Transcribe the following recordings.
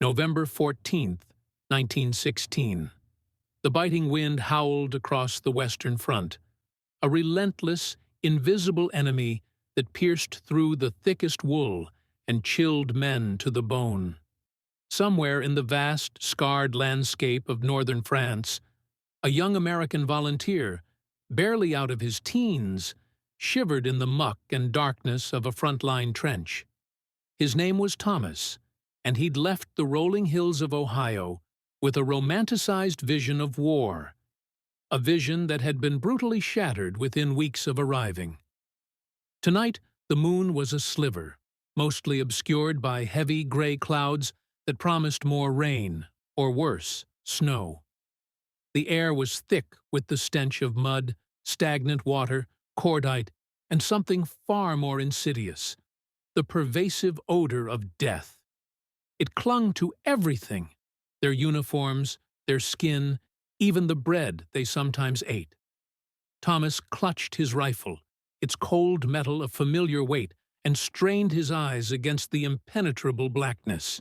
November 14th, 1916. The biting wind howled across the Western Front, a relentless, invisible enemy that pierced through the thickest wool and chilled men to the bone. Somewhere in the vast, scarred landscape of northern France, a young American volunteer, barely out of his teens, shivered in the muck and darkness of a front-line trench. His name was Thomas, and he'd left the rolling hills of Ohio with a romanticized vision of war, a vision that had been brutally shattered within weeks of arriving. Tonight, the moon was a sliver, mostly obscured by heavy gray clouds that promised more rain, or worse, snow. The air was thick with the stench of mud, stagnant water, cordite, and something far more insidious, the pervasive odor of death. It clung to everything, their uniforms, their skin, even the bread they sometimes ate. Thomas clutched his rifle, its cold metal a familiar weight, and strained his eyes against the impenetrable blackness.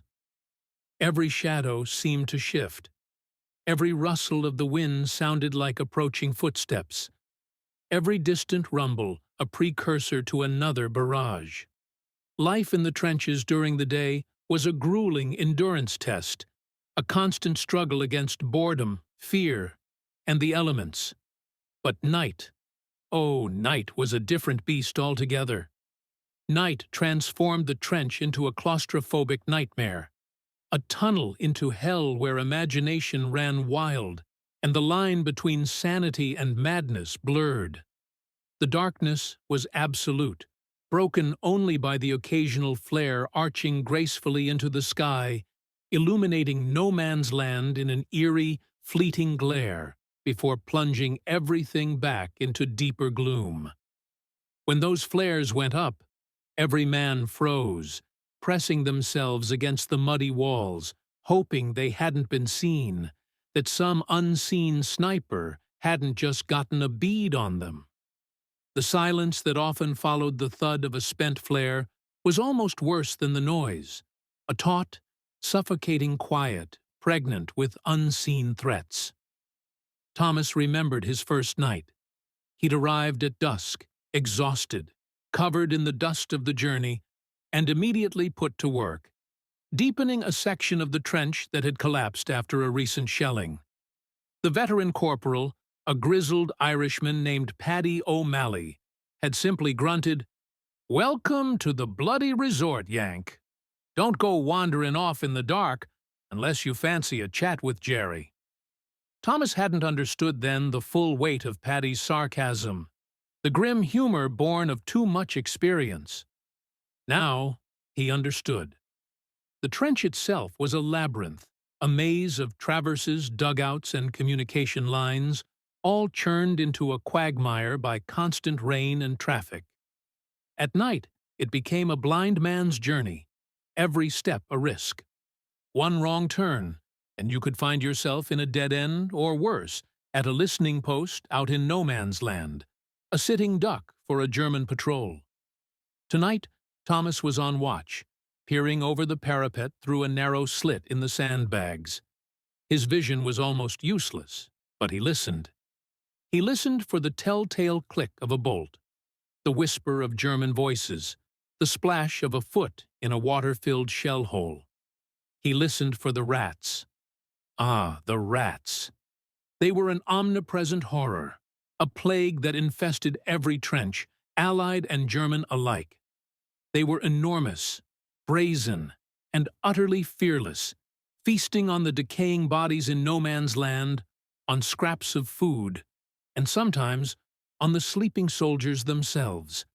Every shadow seemed to shift. Every rustle of the wind sounded like approaching footsteps. Every distant rumble a precursor to another barrage. Life in the trenches during the day was a grueling endurance test, a constant struggle against boredom, fear, and the elements. But night, oh, night was a different beast altogether. Night transformed the trench into a claustrophobic nightmare, a tunnel into hell where imagination ran wild, and the line between sanity and madness blurred. The darkness was absolute, broken only by the occasional flare arching gracefully into the sky, illuminating no man's land in an eerie, fleeting glare before plunging everything back into deeper gloom. When those flares went up, every man froze, pressing themselves against the muddy walls, hoping they hadn't been seen, that some unseen sniper hadn't just gotten a bead on them. The silence that often followed the thud of a spent flare was almost worse than the noise, a taut, suffocating quiet, pregnant with unseen threats. Thomas remembered his first night. He'd arrived at dusk, exhausted, covered in the dust of the journey, and immediately put to work, deepening a section of the trench that had collapsed after a recent shelling. The veteran corporal, a grizzled Irishman named Paddy O'Malley, had simply grunted, "Welcome to the bloody resort, Yank. Don't go wandering off in the dark unless you fancy a chat with Jerry." Thomas hadn't understood then the full weight of Paddy's sarcasm, the grim humor born of too much experience. Now he understood. The trench itself was a labyrinth, a maze of traverses, dugouts, and communication lines, all churned into a quagmire by constant rain and traffic. At night, it became a blind man's journey, every step a risk. One wrong turn, and you could find yourself in a dead end, or worse, at a listening post out in no man's land, a sitting duck for a German patrol. Tonight, Thomas was on watch, peering over the parapet through a narrow slit in the sandbags. His vision was almost useless, but he listened. He listened for the telltale click of a bolt, the whisper of German voices, the splash of a foot in a water-filled shell hole. He listened for the rats. Ah, the rats. They were an omnipresent horror, a plague that infested every trench, Allied and German alike. They were enormous, brazen, and utterly fearless, feasting on the decaying bodies in no man's land, on scraps of food, and sometimes on the sleeping soldiers themselves.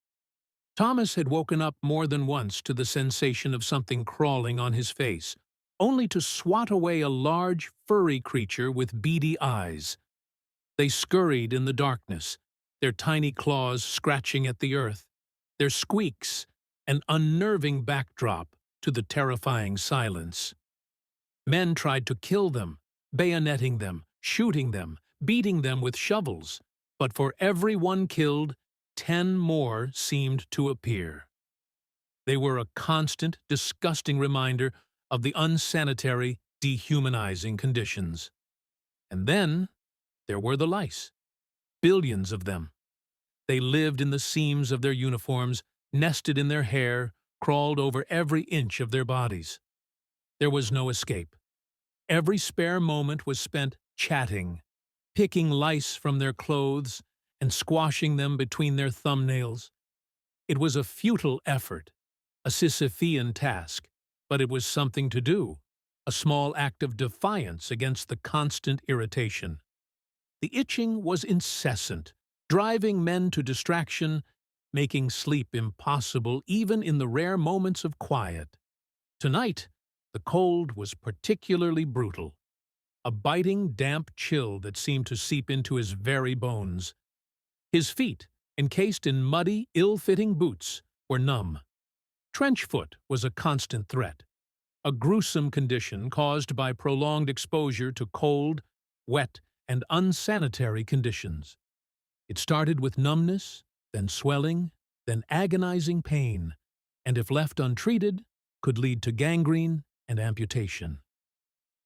Thomas had woken up more than once to the sensation of something crawling on his face, only to swat away a large, furry creature with beady eyes. They scurried in the darkness, their tiny claws scratching at the earth, their squeaks an unnerving backdrop to the terrifying silence. Men tried to kill them, bayoneting them, shooting them, beating them with shovels, but for every one killed, 10 more seemed to appear. They were a constant, disgusting reminder of the unsanitary, dehumanizing conditions. And then there were the lice. Billions of them. They lived in the seams of their uniforms, nested in their hair, crawled over every inch of their bodies. There was no escape. Every spare moment was spent chatting, picking lice from their clothes and squashing them between their thumbnails. It was a futile effort, a Sisyphean task, but it was something to do, a small act of defiance against the constant irritation. The itching was incessant, driving men to distraction, making sleep impossible even in the rare moments of quiet. Tonight, the cold was particularly brutal, a biting, damp chill that seemed to seep into his very bones. His feet, encased in muddy, ill-fitting boots, were numb. Trench foot was a constant threat, a gruesome condition caused by prolonged exposure to cold, wet, and unsanitary conditions. It started with numbness, then swelling, then agonizing pain, and if left untreated, could lead to gangrene and amputation.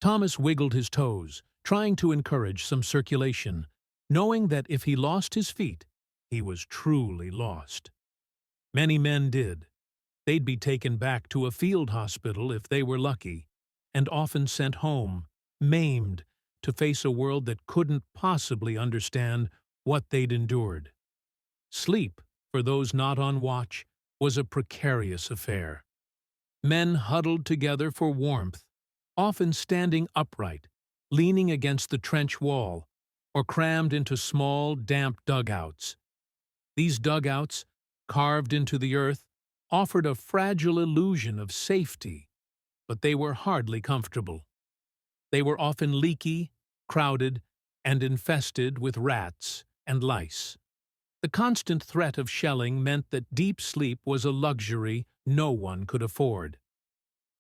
Thomas wiggled his toes, trying to encourage some circulation, knowing that if he lost his feet, he was truly lost. Many men did. They'd be taken back to a field hospital if they were lucky, and often sent home, maimed, to face a world that couldn't possibly understand what they'd endured. Sleep, for those not on watch, was a precarious affair. Men huddled together for warmth, often standing upright, leaning against the trench wall, or crammed into small, damp dugouts. These dugouts, carved into the earth, offered a fragile illusion of safety, but they were hardly comfortable. They were often leaky, crowded, and infested with rats and lice. The constant threat of shelling meant that deep sleep was a luxury no one could afford.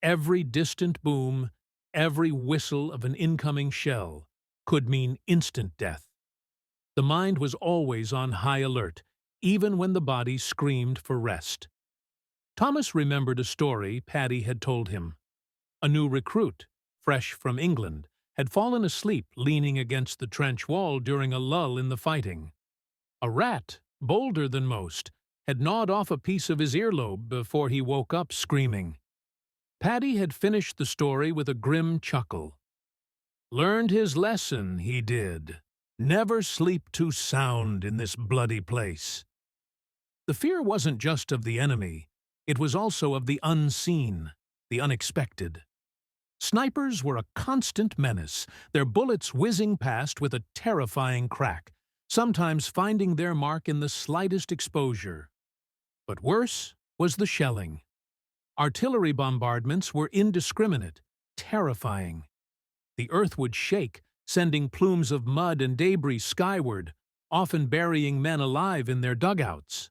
Every distant boom, every whistle of an incoming shell, could mean instant death. The mind was always on high alert, even when the body screamed for rest. Thomas remembered a story Paddy had told him. A new recruit, fresh from England, had fallen asleep leaning against the trench wall during a lull in the fighting. A rat, bolder than most, had gnawed off a piece of his earlobe before he woke up screaming. Paddy had finished the story with a grim chuckle. Learned his lesson, he did. Never sleep too sound in this bloody place. The fear wasn't just of the enemy, it was also of the unseen, the unexpected. Snipers were a constant menace, their bullets whizzing past with a terrifying crack, sometimes finding their mark in the slightest exposure. But worse was the shelling. Artillery bombardments were indiscriminate, terrifying. The earth would shake, sending plumes of mud and debris skyward, often burying men alive in their dugouts.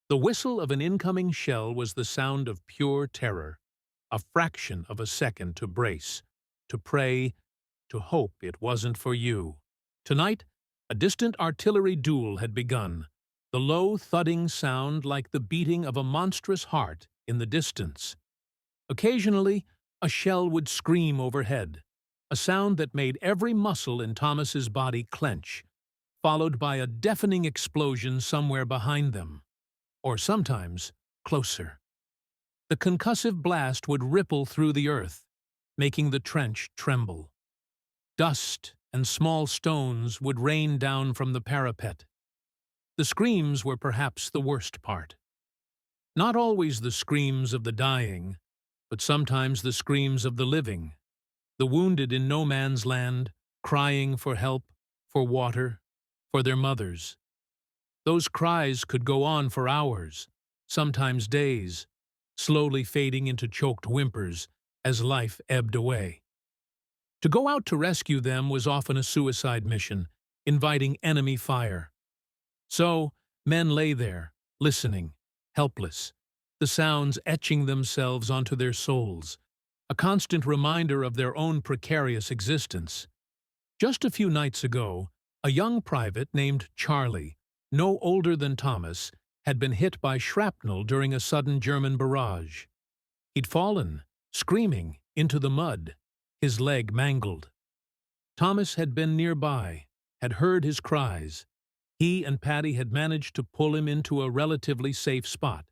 The whistle of an incoming shell was the sound of pure terror, a fraction of a second to brace, to pray, to hope it wasn't for you. Tonight, a distant artillery duel had begun, the low thudding sound like the beating of a monstrous heart in the distance. Occasionally, a shell would scream overhead, a sound that made every muscle in Thomas's body clench, followed by a deafening explosion somewhere behind them, or sometimes closer. The concussive blast would ripple through the earth, making the trench tremble. Dust and small stones would rain down from the parapet. The screams were perhaps the worst part. Not always the screams of the dying, but sometimes the screams of the living, the wounded in no man's land, crying for help, for water, for their mothers. Those cries could go on for hours, sometimes days, slowly fading into choked whimpers as life ebbed away. To go out to rescue them was often a suicide mission, inviting enemy fire. So, men lay there, listening, helpless, the sounds etching themselves onto their souls, a constant reminder of their own precarious existence. Just a few nights ago, a young private named Charlie, no older than Thomas, had been hit by shrapnel during a sudden German barrage. He'd fallen, screaming, into the mud, his leg mangled. Thomas had been nearby, had heard his cries. He and Paddy had managed to pull him into a relatively safe spot,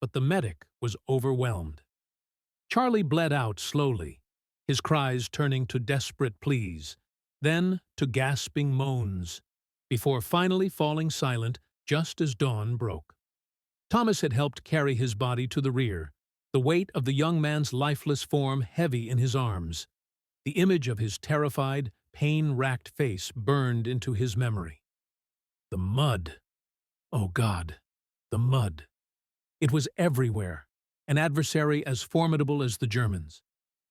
but the medic was overwhelmed. Charlie bled out slowly, his cries turning to desperate pleas, then to gasping moans, before finally falling silent just as dawn broke. Thomas had helped carry his body to the rear, the weight of the young man's lifeless form heavy in his arms. The image of his terrified, pain-racked face burned into his memory. The mud. Oh God, the mud. It was everywhere, an adversary as formidable as the Germans.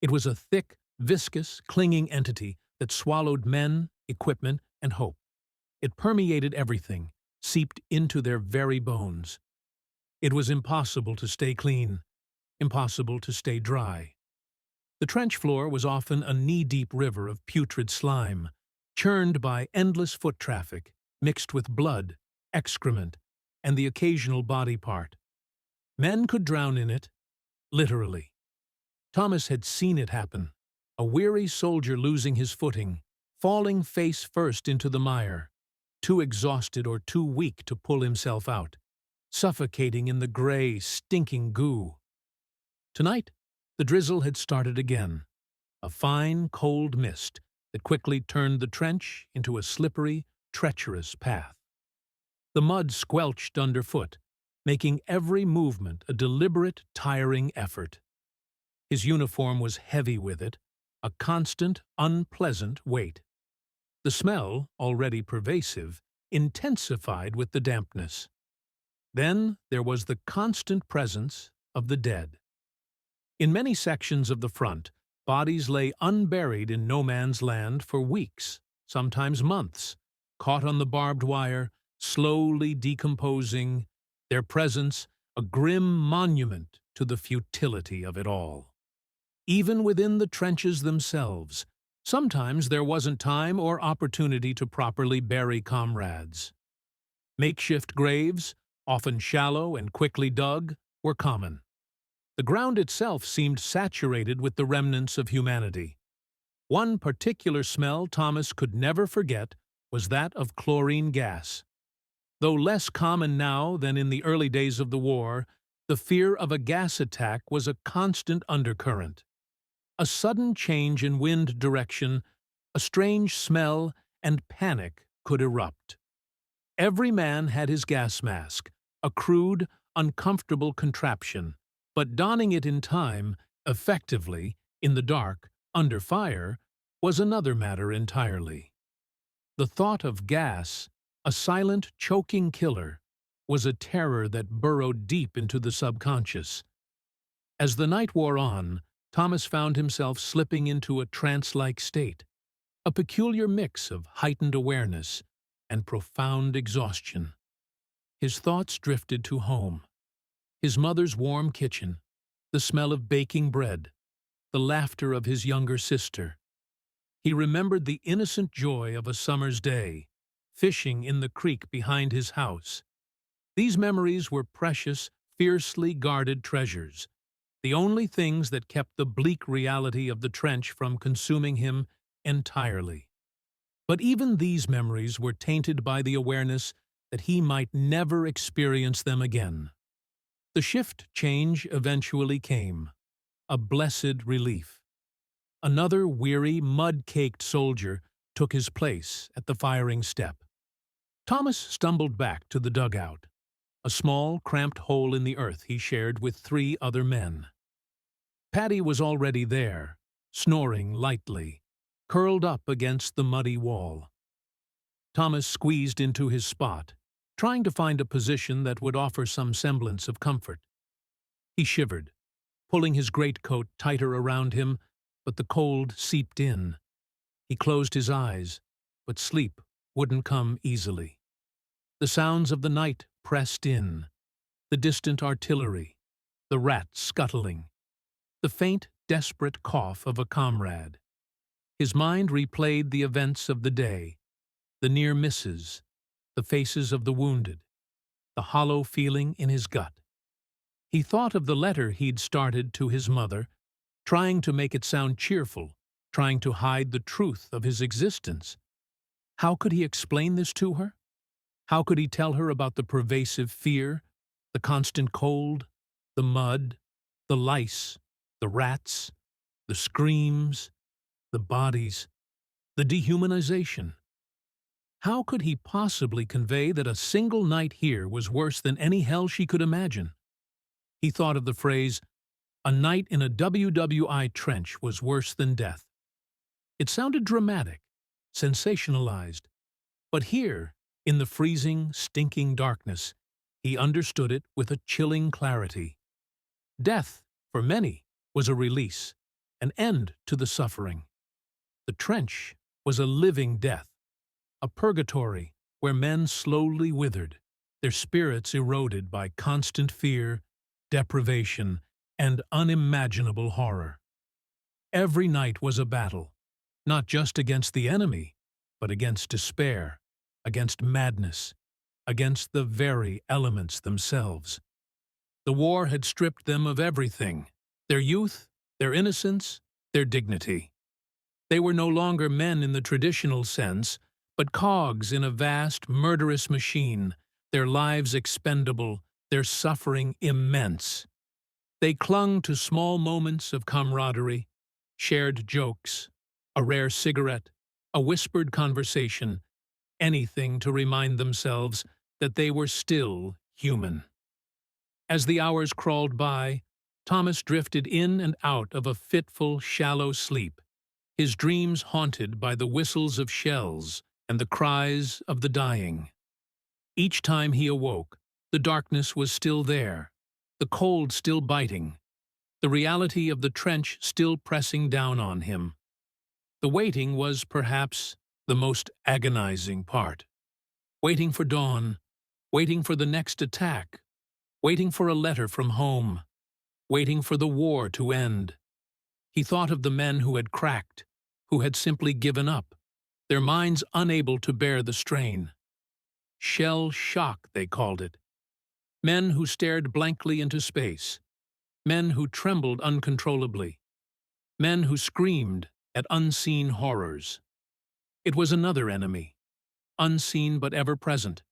It was a thick, viscous, clinging entity that swallowed men, equipment, and hope. It permeated everything, seeped into their very bones. It was impossible to stay clean, impossible to stay dry. The trench floor was often a knee-deep river of putrid slime, churned by endless foot traffic, mixed with blood, excrement, and the occasional body part. Men could drown in it, literally. Thomas had seen it happen, a weary soldier losing his footing, falling face first into the mire, too exhausted or too weak to pull himself out, suffocating in the gray, stinking goo. Tonight, the drizzle had started again, a fine, cold mist that quickly turned the trench into a slippery, treacherous path. The mud squelched underfoot, making every movement a deliberate, tiring effort. His uniform was heavy with it, a constant, unpleasant weight. The smell, already pervasive, intensified with the dampness. Then there was the constant presence of the dead. In many sections of the front, bodies lay unburied in no man's land for weeks, sometimes months, caught on the barbed wire, slowly decomposing, their presence a grim monument to the futility of it all. Even within the trenches themselves, sometimes there wasn't time or opportunity to properly bury comrades. Makeshift graves, often shallow and quickly dug, were common. The ground itself seemed saturated with the remnants of humanity. One particular smell Thomas could never forget was that of chlorine gas. Though less common now than in the early days of the war, the fear of a gas attack was a constant undercurrent. A sudden change in wind direction, a strange smell, and panic could erupt. Every man had his gas mask, a crude, uncomfortable contraption, but donning it in time, effectively, in the dark, under fire, was another matter entirely. The thought of gas, a silent, choking killer, was a terror that burrowed deep into the subconscious. As the night wore on, Thomas found himself slipping into a trance-like state, a peculiar mix of heightened awareness and profound exhaustion. His thoughts drifted to home, his mother's warm kitchen, the smell of baking bread, the laughter of his younger sister. He remembered the innocent joy of a summer's day, fishing in the creek behind his house. These memories were precious, fiercely guarded treasures, the only things that kept the bleak reality of the trench from consuming him entirely. But even these memories were tainted by the awareness that he might never experience them again. The shift change eventually came, a blessed relief. Another weary, mud-caked soldier took his place at the firing step. Thomas stumbled back to the dugout, a small, cramped hole in the earth he shared with 3 other men. Paddy was already there, snoring lightly, curled up against the muddy wall. Thomas squeezed into his spot, trying to find a position that would offer some semblance of comfort. He shivered, pulling his greatcoat tighter around him, but the cold seeped in. He closed his eyes, but sleep wouldn't come easily. The sounds of the night pressed in, the distant artillery, the rats scuttling, the faint, desperate cough of a comrade. His mind replayed the events of the day, the near misses, the faces of the wounded, the hollow feeling in his gut. He thought of the letter he'd started to his mother, trying to make it sound cheerful, trying to hide the truth of his existence. How could he explain this to her? How could he tell her about the pervasive fear, the constant cold, the mud, the lice, the rats, the screams, the bodies, the dehumanization? How could he possibly convey that a single night here was worse than any hell she could imagine? He thought of the phrase, "A night in a WWI trench was worse than death." It sounded dramatic, sensationalized, but here, in the freezing, stinking darkness, he understood it with a chilling clarity. Death, for many, was a release, an end to the suffering. The trench was a living death, a purgatory where men slowly withered, their spirits eroded by constant fear, deprivation, and unimaginable horror. Every night was a battle, not just against the enemy, but against despair, against madness, against the very elements themselves. The war had stripped them of everything, their youth, their innocence, their dignity. They were no longer men in the traditional sense, but cogs in a vast, murderous machine, their lives expendable, their suffering immense. They clung to small moments of camaraderie, shared jokes, a rare cigarette, a whispered conversation, anything to remind themselves that they were still human. As the hours crawled by, Thomas drifted in and out of a fitful, shallow sleep, his dreams haunted by the whistles of shells and the cries of the dying. Each time he awoke, the darkness was still there, the cold still biting, the reality of the trench still pressing down on him. The waiting was, perhaps, the most agonizing part. Waiting for dawn, waiting for the next attack, waiting for a letter from home, waiting for the war to end. He thought of the men who had cracked, who had simply given up, their minds unable to bear the strain. Shell shock, they called it. Men who stared blankly into space, men who trembled uncontrollably, men who screamed at unseen horrors. It was another enemy, unseen but ever present,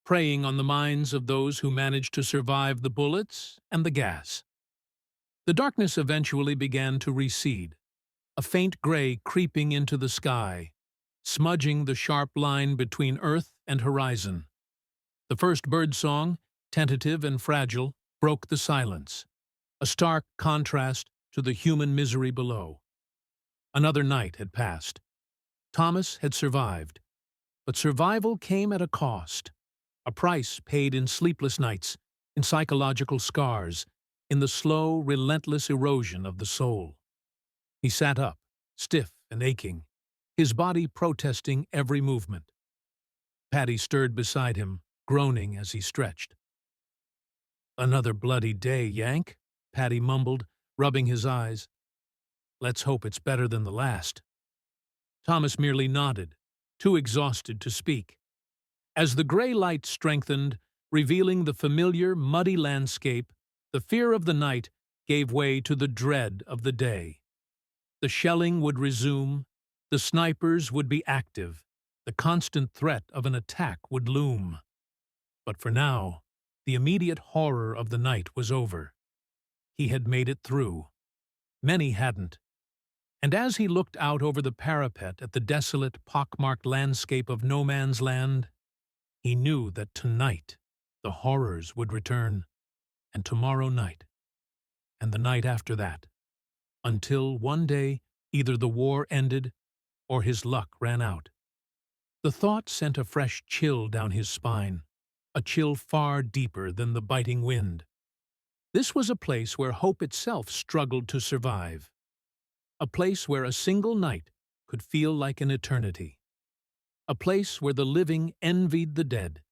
preying on the minds of those who managed to survive the bullets and the gas. The darkness eventually began to recede, a faint gray creeping into the sky, smudging the sharp line between earth and horizon. The first birdsong, tentative and fragile, broke the silence, a stark contrast to the human misery below. Another night had passed. Thomas had survived, but survival came at a cost, a price paid in sleepless nights, in psychological scars, in the slow, relentless erosion of the soul. He sat up, stiff and aching, his body protesting every movement. Patty stirred beside him, groaning as he stretched. "Another bloody day, Yank," Patty mumbled, rubbing his eyes. "Let's hope it's better than the last." Thomas merely nodded, too exhausted to speak. As the gray light strengthened, revealing the familiar, muddy landscape, the fear of the night gave way to the dread of the day. The shelling would resume, the snipers would be active, the constant threat of an attack would loom. But for now, the immediate horror of the night was over. He had made it through. Many hadn't. And as he looked out over the parapet at the desolate, pockmarked landscape of no man's land, he knew that tonight the horrors would return, and tomorrow night, and the night after that, until one day either the war ended or his luck ran out. The thought sent a fresh chill down his spine, a chill far deeper than the biting wind. This was a place where hope itself struggled to survive, a place where a single night could feel like an eternity, a place where the living envied the dead,